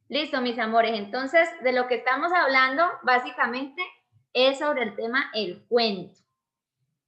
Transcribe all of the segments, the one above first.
Listo, mis amores. Entonces, de lo que estamos hablando, básicamente, es sobre el tema el cuento.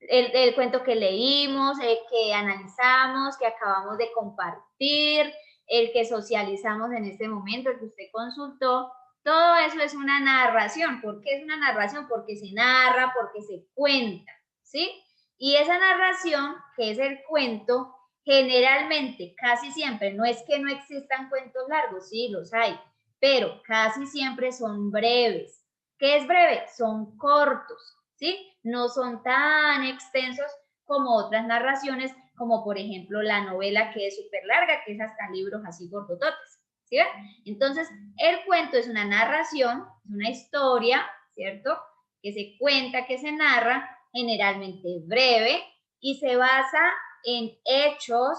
El cuento que leímos, el que analizamos, que acabamos de compartir, el que socializamos en este momento, el que usted consultó, todo eso es una narración. ¿Por qué es una narración? Porque se narra, porque se cuenta, ¿sí? Y esa narración, que es el cuento, generalmente, casi siempre, no es que no existan cuentos largos, sí, los hay, pero casi siempre son breves. ¿Qué es breve? Son cortos, ¿sí? No son tan extensos como otras narraciones, como por ejemplo la novela que es súper larga, que es hasta libros así gordototes, ¿sí ven? Entonces, el cuento es una narración, es una historia, ¿cierto? Que se cuenta, que se narra, generalmente breve, y se basa en hechos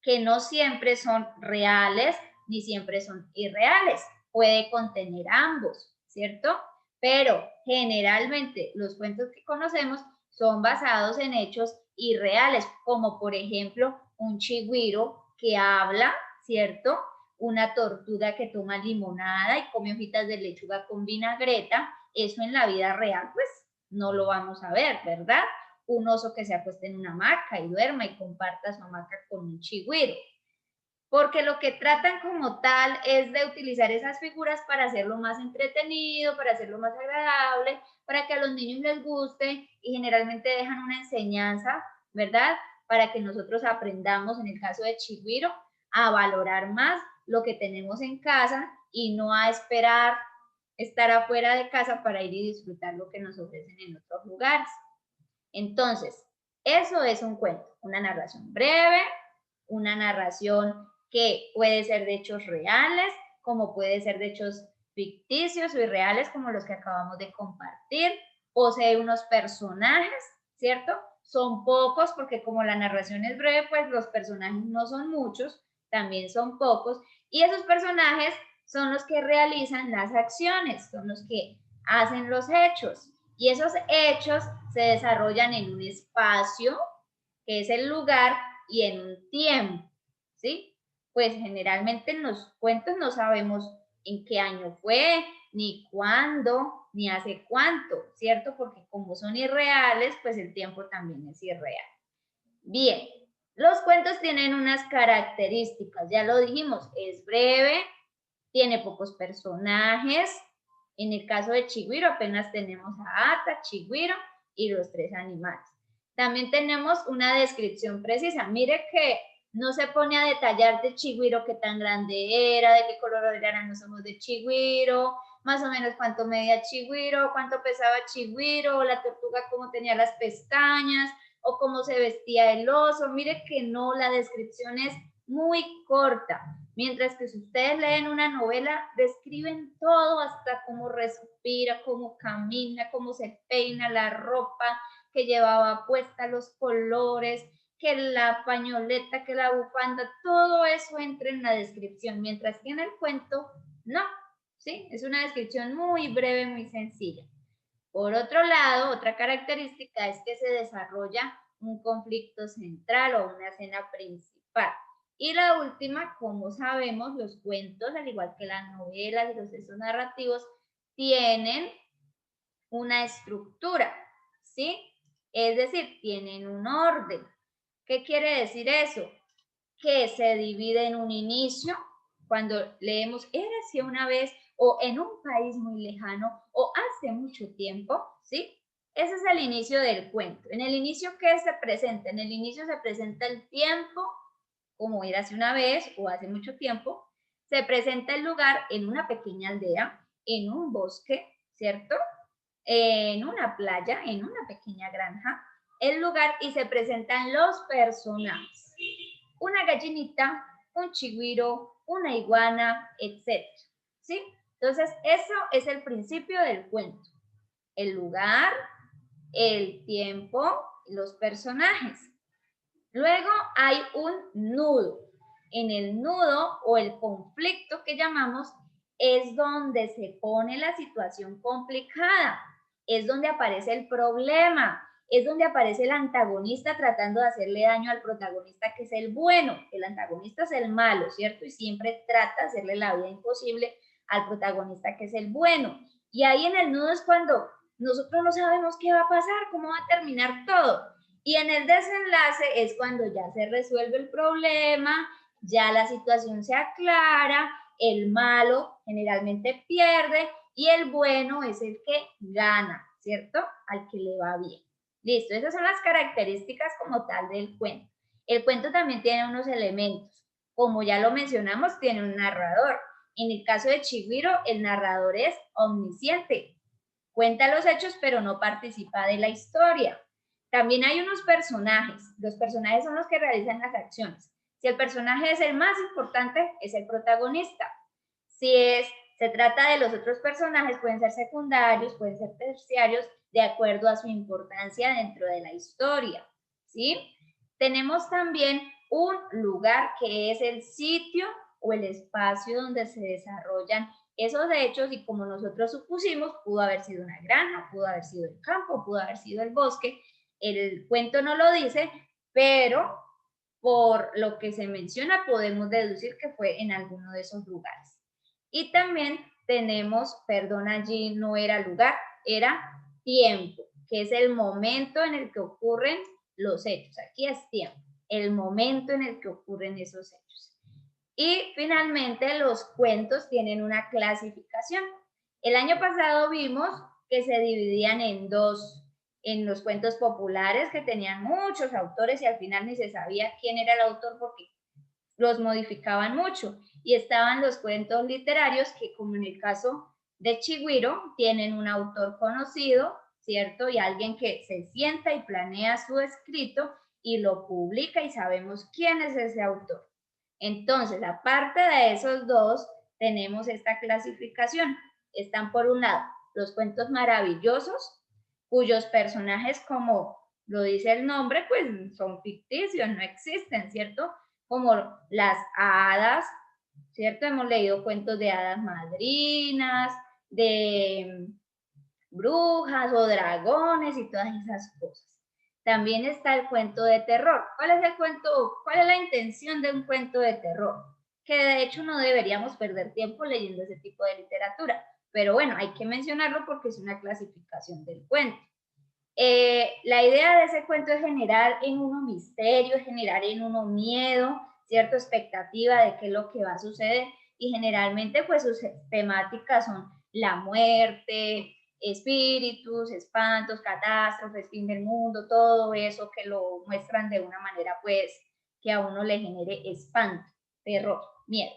que no siempre son reales ni siempre son irreales. Puede contener ambos, ¿cierto? Pero generalmente los cuentos que conocemos son basados en hechos irreales, como por ejemplo un chigüiro que habla, ¿cierto? Una tortuga que toma limonada y come hojitas de lechuga con vinagreta. Eso en la vida real, pues no lo vamos a ver, ¿verdad? Un oso que se acuesta en una hamaca y duerma y comparta su hamaca con un chigüiro, porque lo que tratan como tal es de utilizar esas figuras para hacerlo más entretenido, para hacerlo más agradable, para que a los niños les guste y generalmente dejan una enseñanza, ¿verdad? Para que nosotros aprendamos, en el caso de Chigüiro, a valorar más lo que tenemos en casa y no a esperar estar afuera de casa para ir y disfrutar lo que nos ofrecen en otros lugares. Entonces, eso es un cuento, una narración breve, una narración que puede ser de hechos reales, como puede ser de hechos ficticios o irreales, como los que acabamos de compartir. Posee unos personajes, ¿cierto? Son pocos, porque como la narración es breve, pues los personajes no son muchos, también son pocos. Y esos personajes son los que realizan las acciones, son los que hacen los hechos. Y esos hechos se desarrollan en un espacio, que es el lugar, y en un tiempo, ¿sí? Pues generalmente en los cuentos no sabemos en qué año fue, ni cuándo, ni hace cuánto, ¿cierto? Porque como son irreales, pues el tiempo también es irreal. Bien, los cuentos tienen unas características, ya lo dijimos, es breve, tiene pocos personajes. En el caso de Chigüiro apenas tenemos a Ata, Chigüiro y los tres animales. También tenemos una descripción precisa. Mire que no se pone a detallar de Chigüiro qué tan grande era, de qué color eran los ojos de Chigüiro, más o menos cuánto medía Chigüiro, cuánto pesaba Chigüiro, la tortuga cómo tenía las pestañas o cómo se vestía el oso. Mire que no, la descripción es muy corta. Mientras que si ustedes leen una novela, describen todo, hasta cómo respira, cómo camina, cómo se peina, la ropa que llevaba puesta, los colores, que la pañoleta, que la bufanda, todo eso entra en la descripción, mientras que en el cuento no, ¿sí? Es una descripción muy breve, muy sencilla. Por otro lado, otra característica es que se desarrolla un conflicto central o una escena principal. Y la última, como sabemos, los cuentos, al igual que las novelas y los textos narrativos, tienen una estructura, ¿sí? Es decir, tienen un orden. ¿Qué quiere decir eso? Que se divide en un inicio, cuando leemos érase una vez o en un país muy lejano o hace mucho tiempo, ¿sí? Ese es el inicio del cuento. En el inicio, ¿qué se presenta? En el inicio se presenta el tiempo, como érase una vez o hace mucho tiempo. Se presenta el lugar en una pequeña aldea, en un bosque, ¿cierto? En una playa, en una pequeña granja, el lugar, y se presentan los personajes. Una gallinita, un chigüiro, una iguana, etc. ¿Sí? Entonces, eso es el principio del cuento. El lugar, el tiempo, los personajes. Luego hay un nudo. En el nudo o el conflicto que llamamos es donde se pone la situación complicada, es donde aparece el problema, es donde aparece el antagonista tratando de hacerle daño al protagonista, que es el bueno. El antagonista es el malo, ¿cierto? Y siempre trata de hacerle la vida imposible al protagonista, que es el bueno. Y ahí en el nudo es cuando nosotros no sabemos qué va a pasar, cómo va a terminar todo. Y en el desenlace es cuando ya se resuelve el problema, ya la situación se aclara, el malo generalmente pierde y el bueno es el que gana, ¿cierto? Al que le va bien. Listo, esas son las características como tal del cuento. El cuento también tiene unos elementos. Como ya lo mencionamos, tiene un narrador. En el caso de Chihiro, el narrador es omnisciente. Cuenta los hechos, pero no participa de la historia. También hay unos personajes. Los personajes son los que realizan las acciones. Si el personaje es el más importante, es el protagonista. Si se trata de los otros personajes, pueden ser secundarios, pueden ser terciarios, de acuerdo a su importancia dentro de la historia, ¿sí? Tenemos también un lugar que es el sitio o el espacio donde se desarrollan esos hechos y como nosotros supusimos, pudo haber sido una granja, pudo haber sido el campo, pudo haber sido el bosque. El cuento no lo dice, pero por lo que se menciona podemos deducir que fue en alguno de esos lugares. Y también tenemos, perdón, allí no era lugar, era tiempo, que es el momento en el que ocurren los hechos. Aquí es tiempo, el momento en el que ocurren esos hechos. Y finalmente los cuentos tienen una clasificación. El año pasado vimos que se dividían en dos, en los cuentos populares que tenían muchos autores y al final ni se sabía quién era el autor porque los modificaban mucho. Y estaban los cuentos literarios que, como en el caso de Chihiro, tienen un autor conocido, ¿cierto? Y alguien que se sienta y planea su escrito y lo publica y sabemos quién es ese autor. Entonces, aparte de esos dos, tenemos esta clasificación. Están por un lado los cuentos maravillosos, cuyos personajes, como lo dice el nombre, pues son ficticios, no existen, ¿cierto? Como las hadas, ¿cierto? Hemos leído cuentos de hadas madrinas, de brujas o dragones y todas esas cosas. También está el cuento de terror. ¿Cuál es el cuento? ¿Cuál es la intención de un cuento de terror? Que de hecho no deberíamos perder tiempo leyendo ese tipo de literatura. Pero bueno, hay que mencionarlo porque es una clasificación del cuento. La idea de ese cuento es generar en uno misterio, generar en uno miedo, cierta expectativa de qué es lo que va a suceder y generalmente pues sus temáticas son la muerte, espíritus, espantos, catástrofes, fin del mundo, todo eso que lo muestran de una manera pues que a uno le genere espanto, terror, miedo.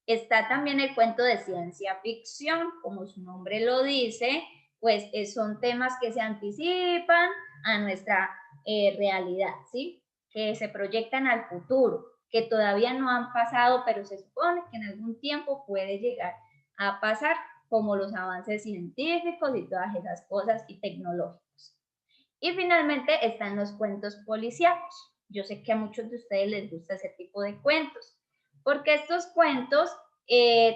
Está también el cuento de ciencia ficción, como su nombre lo dice, pues son temas que se anticipan a nuestra realidad, ¿sí? Que se proyectan al futuro, que todavía no han pasado, pero se supone que en algún tiempo puede llegar a pasar, como los avances científicos y todas esas cosas y tecnológicos. Y finalmente están los cuentos policíacos. Yo sé que a muchos de ustedes les gusta ese tipo de cuentos, porque estos cuentos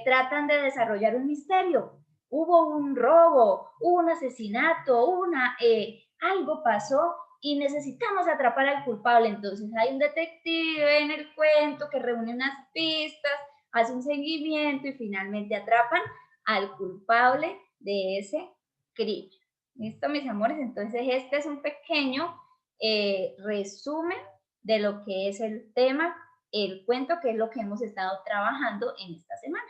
tratan de desarrollar un misterio. Hubo un robo, hubo un asesinato, algo pasó y necesitamos atrapar al culpable. Entonces hay un detective en el cuento que reúne unas pistas, hace un seguimiento y finalmente atrapan al culpable de ese crimen. ¿Listo, mis amores? Entonces este es un pequeño resumen de lo que es el tema, el cuento, que es lo que hemos estado trabajando en esta semana.